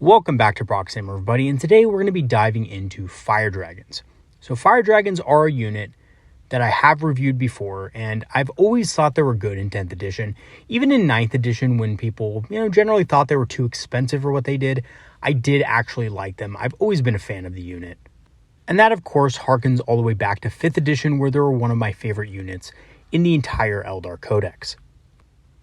Welcome back to Proxy, everybody, and today we're going to be diving into Fire Dragons. So Fire Dragons are a unit that I have reviewed before, and I've always thought they were good in 10th edition. Even in 9th edition, when people, generally thought they were too expensive for what they did, I did actually like them. I've always been a fan of the unit. And that, of course, harkens all the way back to 5th edition, where they were one of my favorite units in the entire Eldar Codex.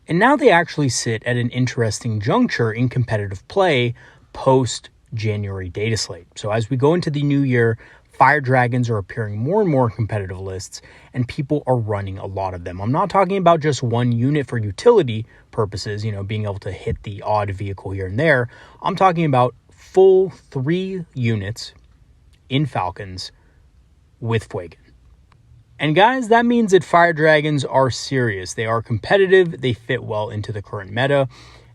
And now they actually sit at an interesting juncture in competitive play post-January data slate. So as we go into the new year, Fire Dragons are appearing more and more in competitive lists, and people are running a lot of them. I'm not talking about just one unit for utility purposes, being able to hit the odd vehicle here and there. I'm talking about full 3 units in Falcons with Fuegan. And guys, that means that Fire Dragons are serious. They are competitive, they fit well into the current meta,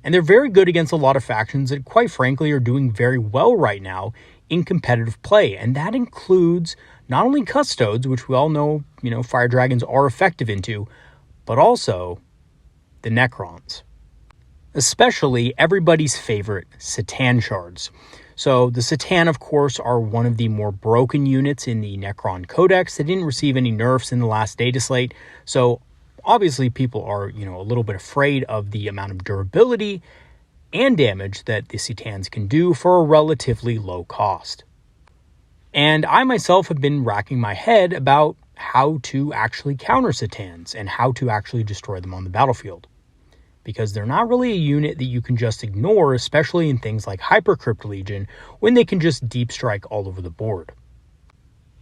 and they're very good against a lot of factions that, quite frankly, are doing very well right now in competitive play. And that includes not only Custodes, which we all know, Fire Dragons are effective into, but also the Necrons. Especially everybody's favorite Satan Shards. So the Satan, of course, are one of the more broken units in the Necron Codex. They didn't receive any nerfs in the last data slate, so obviously people are, a little bit afraid of the amount of durability and damage that the Satans can do for a relatively low cost. And I myself have been racking my head about how to actually counter Satans and how to actually destroy them on the battlefield. Because they're not really a unit that you can just ignore, especially in things like Hypercrypt Legion, when they can just deep strike all over the board.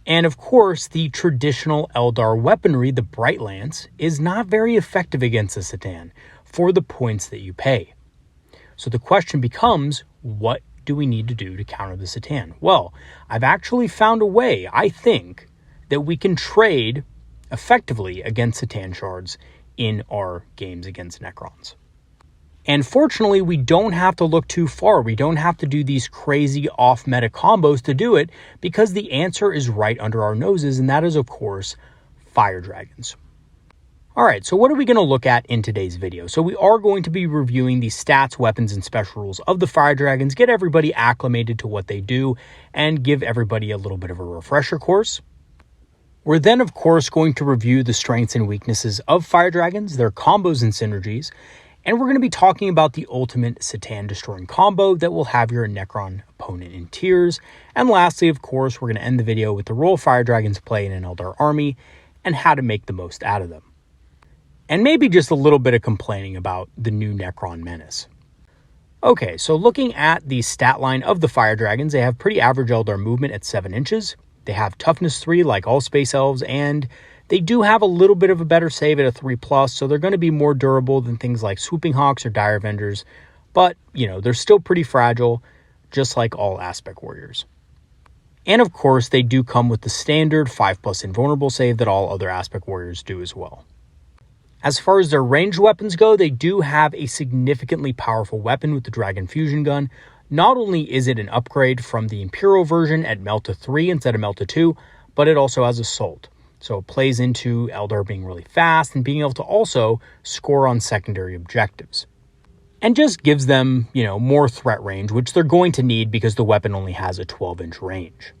And of course, the traditional Eldar weaponry, the Bright Lance, is not very effective against the Satan for the points that you pay. So the question becomes, what do we need to do to counter the Satan? Well, I've actually found a way, I think, that we can trade effectively against Satan Shards in our games against Necrons. And fortunately, we don't have to look too far. We don't have to do these crazy off-meta combos to do it, because the answer is right under our noses, and that is, of course, Fire Dragons. Alright, so what are we going to look at in today's video? So we are going to be reviewing the stats, weapons, and special rules of the Fire Dragons, get everybody acclimated to what they do, and give everybody a little bit of a refresher course. We're then, of course, going to review the strengths and weaknesses of Fire Dragons, their combos and synergies, and we're going to be talking about the ultimate Satan-destroying combo that will have your Necron opponent in tears. And lastly, of course, we're going to end the video with the role Fire Dragons play in an Eldar army and how to make the most out of them. And maybe just a little bit of complaining about the new Necron menace. Okay, so looking at the stat line of the Fire Dragons, they have pretty average Eldar movement at 7 inches. They have toughness 3 like all Space Elves, and they do have a little bit of a better save at a 3+, so they're going to be more durable than things like Swooping Hawks or Dire Avengers, but, they're still pretty fragile, just like all Aspect Warriors. And of course, they do come with the standard 5+ invulnerable save that all other Aspect Warriors do as well. As far as their ranged weapons go, they do have a significantly powerful weapon with the Dragon Fusion Gun. Not only is it an upgrade from the Imperial version at Melta 3 instead of Melta 2, but it also has Assault. So it plays into Eldar being really fast and being able to also score on secondary objectives. And just gives them, more threat range, which they're going to need because the weapon only has a 12-inch range.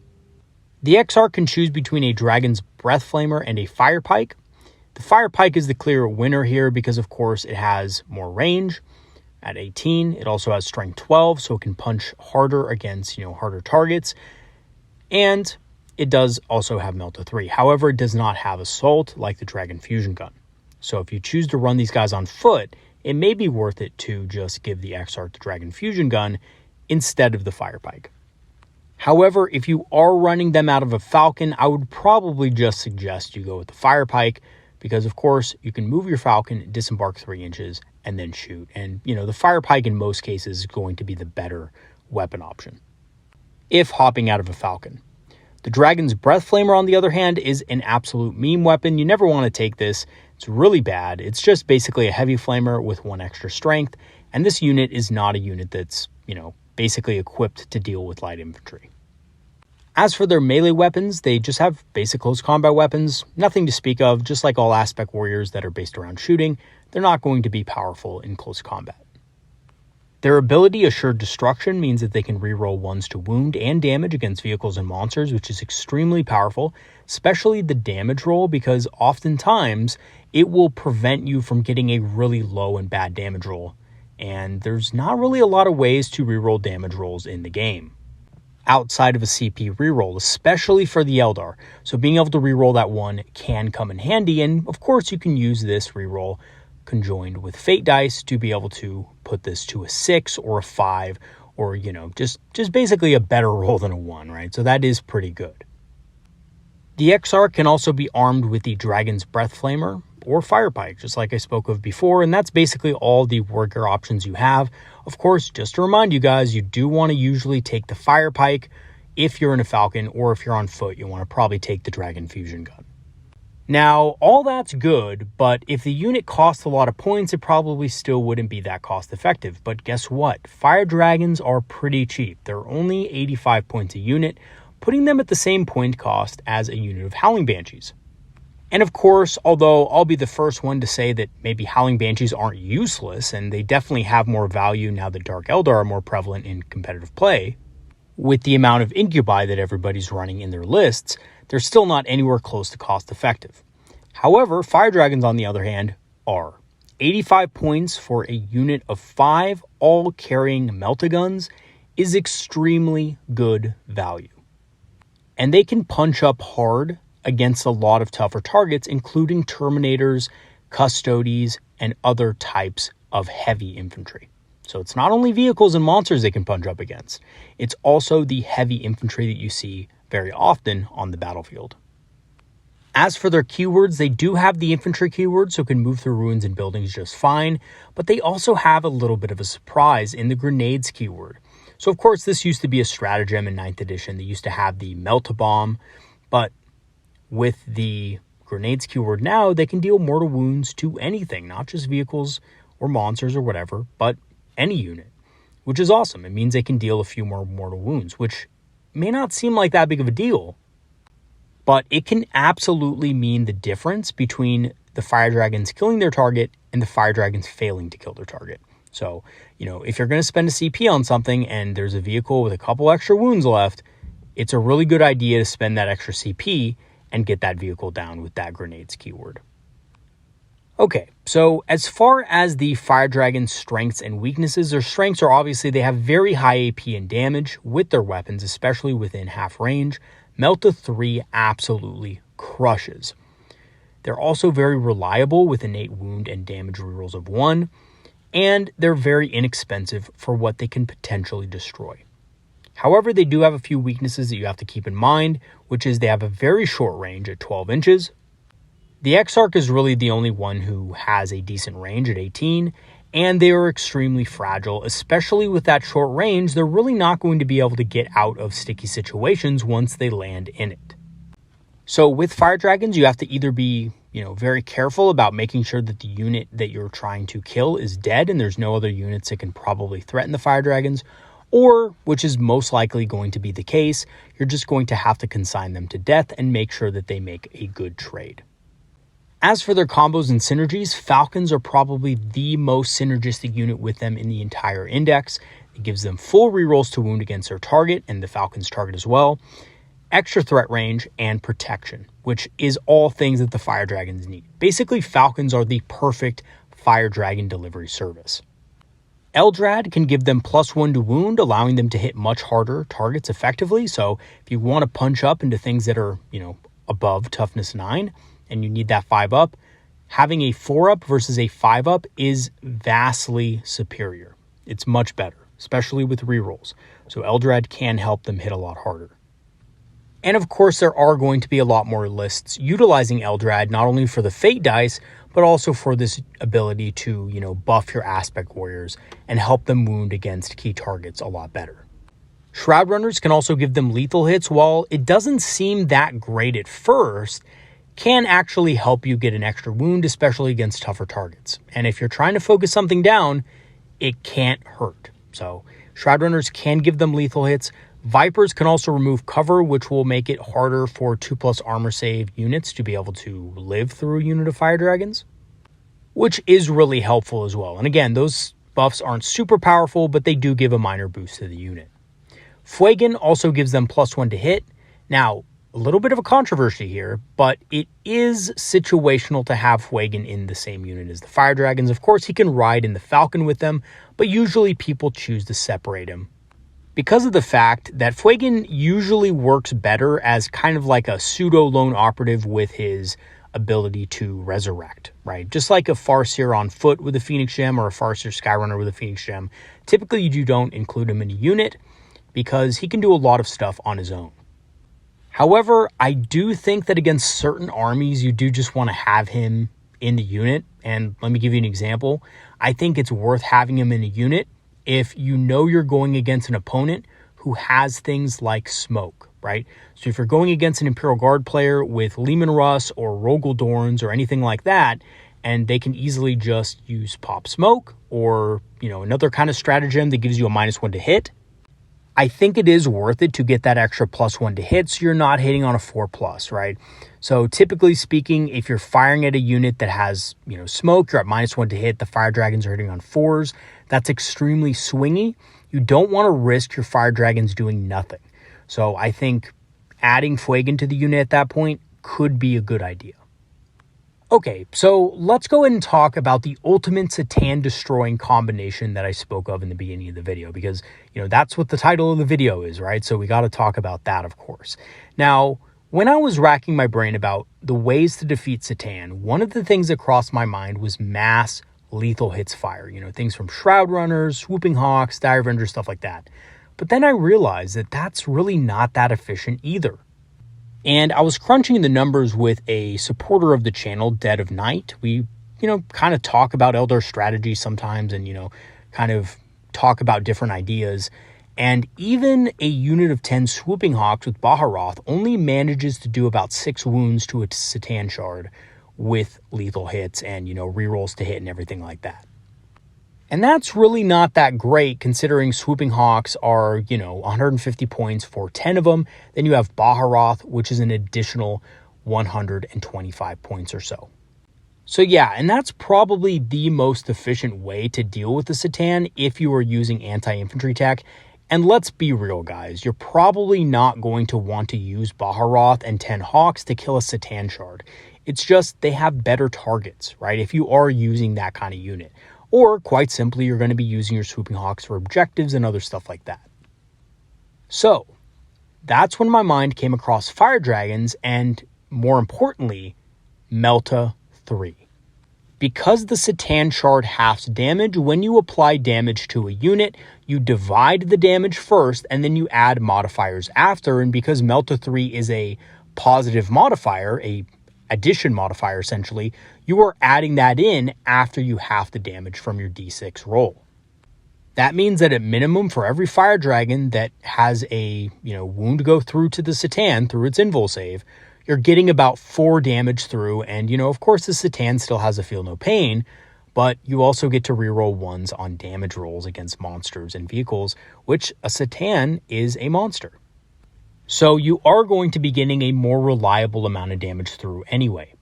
The XR can choose between a Dragon's Breath Flamer and a Fire Pike. The Fire Pike is the clear winner here because, of course, it has more range. At 18, it also has Strength 12, so it can punch harder against, harder targets. And it does also have Melta 3. However, it does not have Assault like the Dragon Fusion Gun. So if you choose to run these guys on foot, it may be worth it to just give the XR the Dragon Fusion Gun instead of the Fire Pike. However, if you are running them out of a Falcon, I would probably just suggest you go with the Fire Pike, because of course you can move your Falcon, disembark 3 inches, and then shoot. And, the Fire Pike in most cases is going to be the better weapon option if hopping out of a Falcon. The Dragon's Breath Flamer, on the other hand, is an absolute meme weapon. You never want to take this. It's really bad. It's just basically a heavy flamer with 1 extra strength, and this unit is not a unit that's, basically equipped to deal with light infantry. As for their melee weapons, they just have basic close combat weapons, nothing to speak of. Just like all Aspect Warriors that are based around shooting, they're not going to be powerful in close combat. Their ability, Assured Destruction, means that they can reroll 1s to wound and damage against vehicles and monsters, which is extremely powerful, especially the damage roll, because oftentimes it will prevent you from getting a really low and bad damage roll. And there's not really a lot of ways to reroll damage rolls in the game outside of a CP reroll, especially for the Eldar. So being able to reroll that 1 can come in handy, and of course you can use this reroll conjoined with fate dice to be able to put this to a 6 or a 5, or just basically a better roll than a 1, right? So that is pretty good. The Exarch can also be armed with the Dragon's Breath Flamer or Fire Pike, just like I spoke of before, and that's basically all the wargear options you have. Of course, just to remind you guys, you do want to usually take the Fire Pike if you're in a Falcon, or if you're on foot, you want to probably take the Dragon Fusion Gun. Now, all that's good, but if the unit costs a lot of points, it probably still wouldn't be that cost effective. But guess what? Fire Dragons are pretty cheap. They're only 85 points a unit, putting them at the same point cost as a unit of Howling Banshees. And of course, although I'll be the first one to say that maybe Howling Banshees aren't useless, and they definitely have more value now that Dark Eldar are more prevalent in competitive play, with the amount of incubi that everybody's running in their lists, they're still not anywhere close to cost effective. However, Fire Dragons, on the other hand, are. 85 points for a unit of 5, all carrying Meltaguns, is extremely good value. And they can punch up hard against a lot of tougher targets, including Terminators, Custodes, and other types of heavy infantry. So it's not only vehicles and monsters they can punch up against, it's also the heavy infantry that you see very often on the battlefield. As for their keywords, they do have the infantry keyword, so can move through ruins and buildings just fine, but they also have a little bit of a surprise in the grenades keyword. So of course this used to be a stratagem in 9th edition. They used to have the Melt-A-Bomb, but with the grenades keyword now, they can deal mortal wounds to anything, not just vehicles or monsters or whatever, but any unit, which is awesome. It means they can deal a few more mortal wounds, which may not seem like that big of a deal, but it can absolutely mean the difference between the Fire Dragons killing their target and the Fire Dragons failing to kill their target. So, if you're going to spend a CP on something and there's a vehicle with a couple extra wounds left, it's a really good idea to spend that extra CP and get that vehicle down with that grenades keyword. Okay, so as far as the Fire Dragon's strengths and weaknesses, their strengths are obviously they have very high AP and damage with their weapons, especially within half range. Melta-3 absolutely crushes. They're also very reliable with innate wound and damage rerolls of 1, and they're very inexpensive for what they can potentially destroy. However, they do have a few weaknesses that you have to keep in mind, which is they have a very short range at 12 inches. The Exarch is really the only one who has a decent range at 18, and they are extremely fragile, especially with that short range. They're really not going to be able to get out of sticky situations once they land in it. So with Fire Dragons, you have to either be, very careful about making sure that the unit that you're trying to kill is dead and there's no other units that can probably threaten the Fire Dragons, or, which is most likely going to be the case, you're just going to have to consign them to death and make sure that they make a good trade. As for their combos and synergies, Falcons are probably the most synergistic unit with them in the entire index. It gives them full rerolls to wound against their target and the Falcon's target as well, extra threat range, and protection, which is all things that the Fire Dragons need. Basically, Falcons are the perfect Fire Dragon delivery service. Eldrad can give them +1 to wound, allowing them to hit much harder targets effectively. So if you want to punch up into things that are, above toughness 9, and you need that 5 up, having a 4 up versus a 5 up is vastly superior. It's much better, especially with rerolls. So Eldrad can help them hit a lot harder. And of course, there are going to be a lot more lists utilizing Eldrad, not only for the Fate dice, but also for this ability to, buff your Aspect Warriors and help them wound against key targets a lot better. Shroud Runners can also give them lethal hits. While it doesn't seem that great at first, can actually help you get an extra wound, especially against tougher targets. And if you're trying to focus something down, it can't hurt. So Shroud Runners can give them lethal hits. Vipers can also remove cover, which will make it harder for 2+ armor save units to be able to live through a unit of Fire Dragons, which is really helpful as well. And again, those buffs aren't super powerful, but they do give a minor boost to the unit. Fuegan also gives them +1 to hit. Now, a little bit of a controversy here, but it is situational to have Fuegan in the same unit as the Fire Dragons. Of course, he can ride in the Falcon with them, but usually people choose to separate him because of the fact that Fuegan usually works better as kind of like a pseudo lone operative with his ability to resurrect, right? Just like a Farseer on foot with a Phoenix Gem or a Farseer Skyrunner with a Phoenix Gem. Typically, you don't include him in a unit because he can do a lot of stuff on his own. However, I do think that against certain armies, you do just want to have him in the unit. And let me give you an example. I think it's worth having him in a unit if you know you're going against an opponent who has things like smoke, right? So if you're going against an Imperial Guard player with Leman Russ or Rogel Dorns or anything like that, and they can easily just use Pop Smoke or, another kind of stratagem that gives you a -1 to hit, I think it is worth it to get that extra +1 to hit so you're not hitting on a 4+, right? So typically speaking, if you're firing at a unit that has, smoke, you're at -1 to hit, the Fire Dragons are hitting on 4s. That's extremely swingy. You don't want to risk your Fire Dragons doing nothing. So I think adding Fuegan to the unit at that point could be a good idea. Okay, so let's go ahead and talk about the ultimate Satan destroying combination that I spoke of in the beginning of the video, because, that's what the title of the video is, right? So we got to talk about that, of course. Now, when I was racking my brain about the ways to defeat Satan, one of the things that crossed my mind was mass lethal hits fire, things from Shroud Runners, Swooping Hawks, Dire Avenger, stuff like that. But then I realized that that's really not that efficient either. And I was crunching the numbers with a supporter of the channel, Dead of Night. We, kind of talk about Eldar strategy sometimes and, kind of talk about different ideas. And even a unit of 10 Swooping Hawks with Baharoth only manages to do about 6 wounds to a Satan Shard with lethal hits and, rerolls to hit and everything like that. And that's really not that great considering Swooping Hawks are, 150 points for 10 of them. Then you have Baharoth, which is an additional 125 points or so. So yeah, and that's probably the most efficient way to deal with the Satan if you are using anti-infantry tech. And let's be real, guys. You're probably not going to want to use Baharoth and 10 Hawks to kill a Satan Shard. It's just they have better targets, right? If you are using that kind of unit. Or, quite simply, you're going to be using your Swooping Hawks for objectives and other stuff like that. So, that's when my mind came across Fire Dragons and, more importantly, Melta 3. Because the Satan Shard halves damage, when you apply damage to a unit, you divide the damage first and then you add modifiers after. And because Melta 3 is a positive modifier, a addition modifier essentially, you are adding that in after you half the damage from your d6 roll. That means that at minimum for every Fire Dragon that has a wound go through to the Satan through its invul save, you're getting about 4 damage through, and of course the Satan still has a feel no pain, but you also get to reroll 1s on damage rolls against monsters and vehicles, which a Satan is a monster. So you are going to be getting a more reliable amount of damage through anyway.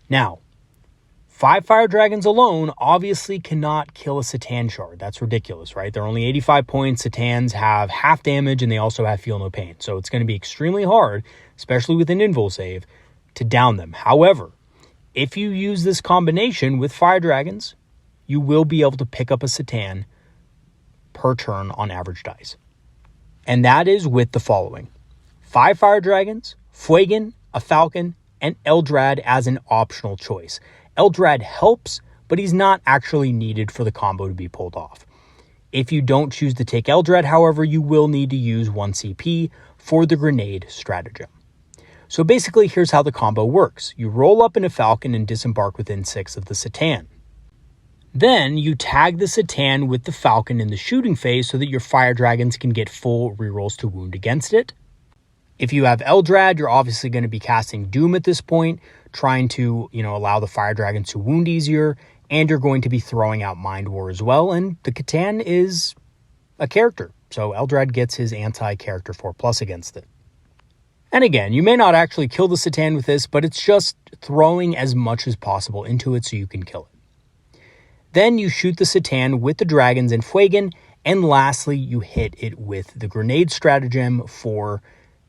Now, 5 Fire Dragons alone obviously cannot kill a Satan Shard. That's ridiculous, right? They're only 85 points. Satans have half damage and they also have feel no pain. So it's going to be extremely hard, especially with an invul save, to down them. However, if you use this combination with Fire Dragons, you will be able to pick up a Satan per turn on average dice. And that is with the following: 5 Fire Dragons, Fuegan, a Falcon, and Eldrad as an optional choice. Eldrad helps, but he's not actually needed for the combo to be pulled off. If you don't choose to take Eldrad, however, you will need to use 1 CP for the grenade stratagem. So basically, here's how the combo works. You roll up in a Falcon and disembark within 6 of the Satan. Then you tag the Satan with the Falcon in the shooting phase so that your Fire Dragons can get full rerolls to wound against it. If you have Eldrad, you're obviously going to be casting Doom at this point, trying to, allow the Fire Dragons to wound easier, and you're going to be throwing out Mind War as well, and the Catan is a character, so Eldrad gets his anti-character 4+ against it. And again, you may not actually kill the Satan with this, but it's just throwing as much as possible into it so you can kill it. Then you shoot the Satan with the dragons and Fuegan, and lastly, you hit it with the grenade stratagem for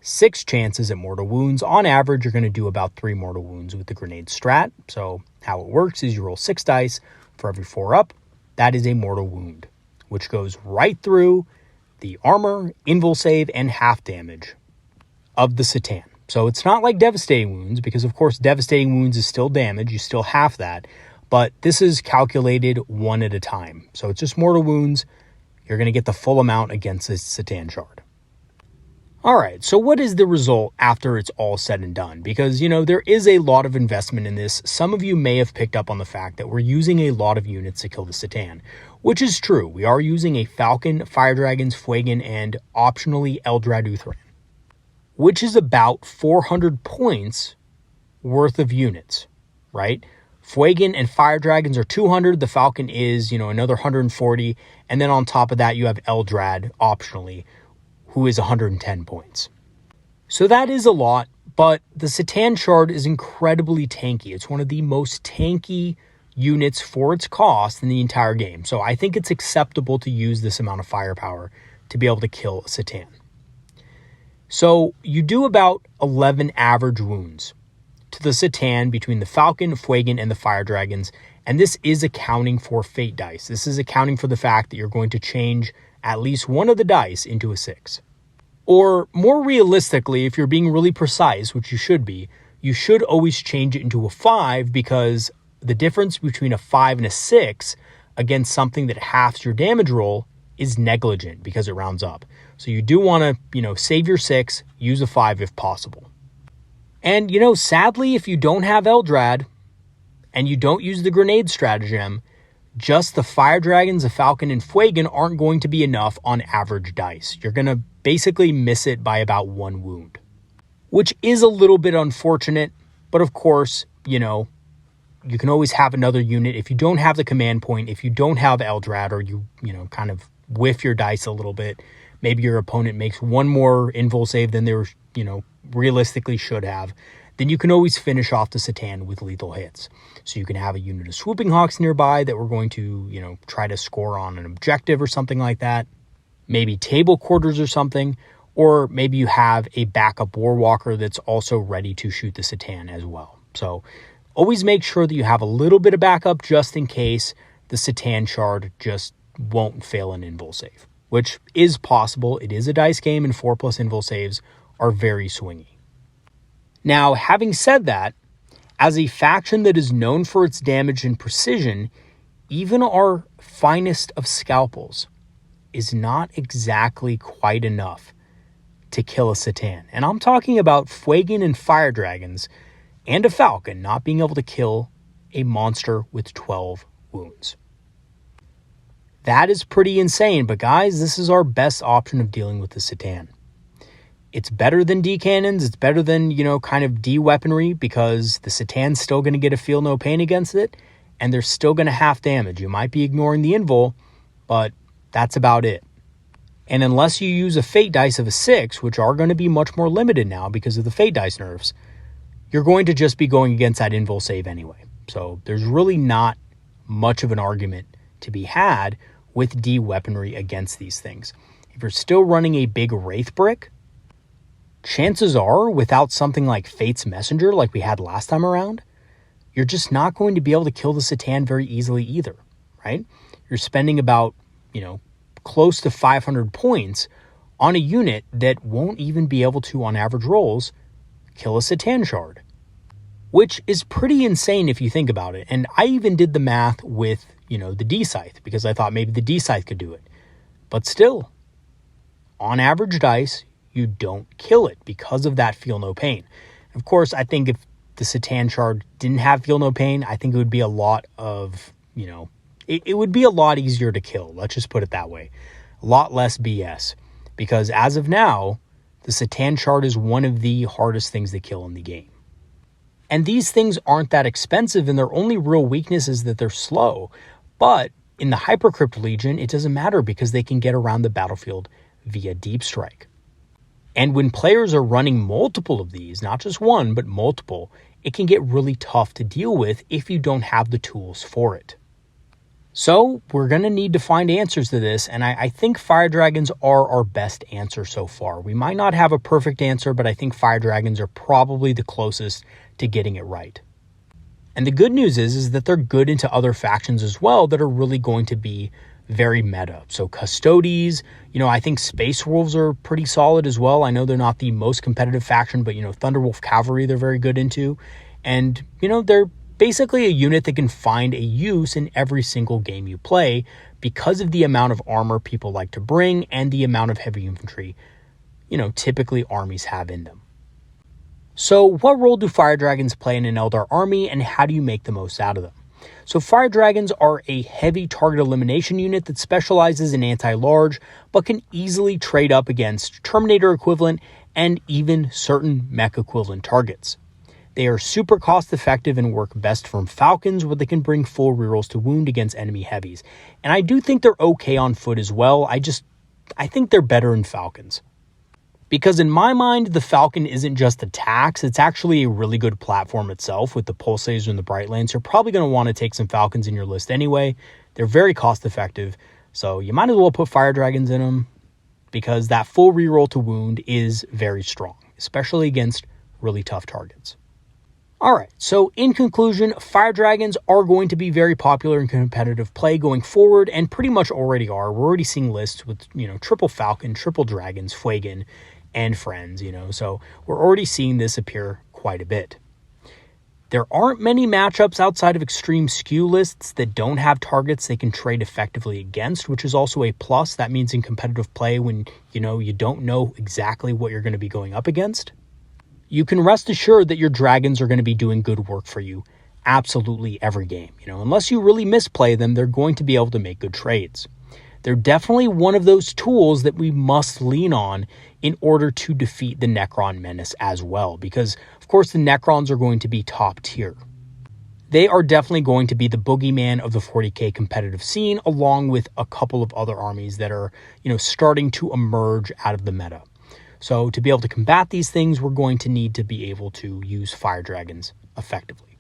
6 chances at mortal wounds. On average, you're going to do about 3 mortal wounds with the grenade strat. So how it works is you roll 6 dice for every 4 up. That is a mortal wound, which goes right through the armor, invul save, and half damage of the Satan. So it's not like devastating wounds, because of course devastating wounds is still damage. You still have that. But this is calculated 1 at a time. So it's just mortal wounds. You're going to get the full amount against this Satan shard. All right, so what is the result after it's all said and done? Because, there is a lot of investment in this. Some of you may have picked up on the fact that we're using a lot of units to kill the Satan, which is true. We are using a Falcon, Fire Dragons, Fuegan, and optionally Eldrad, which is about 400 points worth of units, right? Fuegan and Fire Dragons are 200. The Falcon is, another 140. And then on top of that, you have Eldrad optionally, who is 110 points. So that is a lot, but the Satan shard is incredibly tanky. It's one of the most tanky units for its cost in the entire game. So I think it's acceptable to use this amount of firepower to be able to kill a Satan. So you do about 11 average wounds to the Satan between the Falcon, Fuegan, and the Fire Dragons. And this is accounting for fate dice. This is accounting for the fact that you're going to change at least one of the dice into a 6. Or more realistically, if you're being really precise, which you should be, you should always change it into a 5, because the difference between a 5 and a 6 against something that halves your damage roll is negligent because it rounds up. So you do want to, save your 6, use a 5 if possible. And, sadly, if you don't have Eldrad and you don't use the grenade stratagem, just the Fire Dragons, the Falcon, and Fuegan aren't going to be enough on average dice. You're going to basically miss it by about 1 wound, which is a little bit unfortunate. But of course, you can always have another unit. If you don't have the command point, if you don't have Eldrad, or you kind of whiff your dice a little bit, maybe your opponent makes 1 more invul save than they were, realistically should have, then you can always finish off the Satan with lethal hits. So you can have a unit of Swooping Hawks nearby that we're going to, try to score on an objective or something like that. Maybe table quarters or something. Or maybe you have a backup Warwalker that's also ready to shoot the Satan as well. So always make sure that you have a little bit of backup just in case the Satan shard just won't fail an invul save, which is possible. It is a dice game, and 4+ invul saves are very swingy. Now, having said that, as a faction that is known for its damage and precision, even our finest of scalpels is not exactly quite enough to kill a Satan. And I'm talking about Fuegan and Fire Dragons and a Falcon not being able to kill a monster with 12 wounds. That is pretty insane, but guys, this is our best option of dealing with the Satan. It's better than D cannons. It's better than, kind of D weaponry, because the Satan's still going to get a feel no pain against it, and they're still going to half damage. You might be ignoring the invul, but that's about it. And unless you use a fate dice of a 6, which are going to be much more limited now because of the fate dice nerfs, you're going to just be going against that invul save anyway. So there's really not much of an argument to be had with D weaponry against these things. If you're still running a big Wraith brick, chances are, without something like Fate's Messenger like we had last time around, you're just not going to be able to kill the Satan very easily either, right? You're spending about, close to 500 points on a unit that won't even be able to, on average rolls, kill a Satan shard, which is pretty insane if you think about it. And I even did the math with, the D-Scythe, because I thought maybe the D-Scythe could do it. But still, on average dice, you don't kill it because of that feel no pain. Of course, I think if the Satan shard didn't have feel no pain, I think it would be a lot of, it would be a lot easier to kill. Let's just put it that way. A lot less BS. Because as of now, the Satan shard is one of the hardest things to kill in the game. And these things aren't that expensive, and their only real weakness is that they're slow. But in the Hypercrypt Legion, it doesn't matter because they can get around the battlefield via Deep Strike. And when players are running multiple of these, not just one, but multiple, it can get really tough to deal with if you don't have the tools for it. So we're going to need to find answers to this, and I think fire dragons are our best answer so far. We might not have a perfect answer, but I think fire dragons are probably the closest to getting it right. And the good news is that they're good into other factions as well that are really going to be very meta. So Custodes, I think Space Wolves are pretty solid as well. I know they're not the most competitive faction, but Thunderwolf Cavalry they're very good into. And they're basically a unit that can find a use in every single game you play because of the amount of armor people like to bring and the amount of heavy infantry, typically armies have in them. So what role do fire dragons play in an Eldar army, and how do you make the most out of them? So fire dragons are a heavy target elimination unit that specializes in anti-large, but can easily trade up against Terminator equivalent and even certain mech equivalent targets. They are super cost effective and work best from Falcons, where they can bring full rerolls to wound against enemy heavies. And I do think they're okay on foot as well. I think they're better in Falcons. Because in my mind, the Falcon isn't just attacks, it's actually a really good platform itself with the Pulse Laser and the Bright Lance. You're probably going to want to take some Falcons in your list anyway. They're very cost effective, so you might as well put fire dragons in them because that full reroll to wound is very strong, especially against really tough targets. Alright, so in conclusion, fire dragons are going to be very popular in competitive play going forward, and pretty much already are. We're already seeing lists with, triple Falcon, triple Dragons, Fuegan, and friends, so we're already seeing this appear quite a bit. There aren't many matchups outside of extreme skew lists that don't have targets they can trade effectively against, which is also a plus. That means in competitive play when, you don't know exactly what you're going to be going up against, you can rest assured that your dragons are going to be doing good work for you absolutely every game. Unless you really misplay them, they're going to be able to make good trades. They're definitely one of those tools that we must lean on in order to defeat the Necron menace as well, because of course the Necrons are going to be top tier. They are definitely going to be the boogeyman of the 40k competitive scene, along with a couple of other armies that are, starting to emerge out of the meta. So to be able to combat these things, we're going to need to be able to use fire dragons effectively.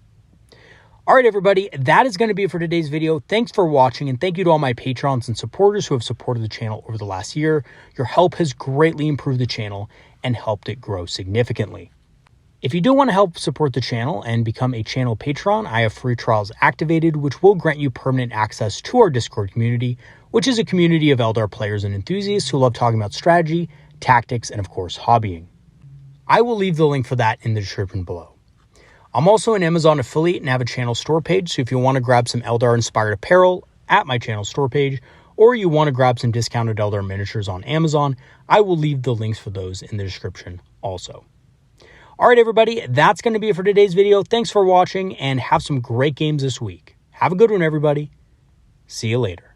All right, everybody, that is going to be it for today's video. Thanks for watching, and thank you to all my patrons and supporters who have supported the channel over the last year. Your help has greatly improved the channel and helped it grow significantly. If you do want to help support the channel and become a channel patron, I have free trials activated, which will grant you permanent access to our Discord community, which is a community of Eldar players and enthusiasts who love talking about strategy, tactics, and of course, hobbying. I will leave the link for that in the description below. I'm also an Amazon affiliate and have a channel store page, so if you want to grab some Eldar-inspired apparel at my channel store page, or you want to grab some discounted Eldar miniatures on Amazon, I will leave the links for those in the description also. All right, everybody, that's going to be it for today's video. Thanks for watching, and have some great games this week. Have a good one, everybody. See you later.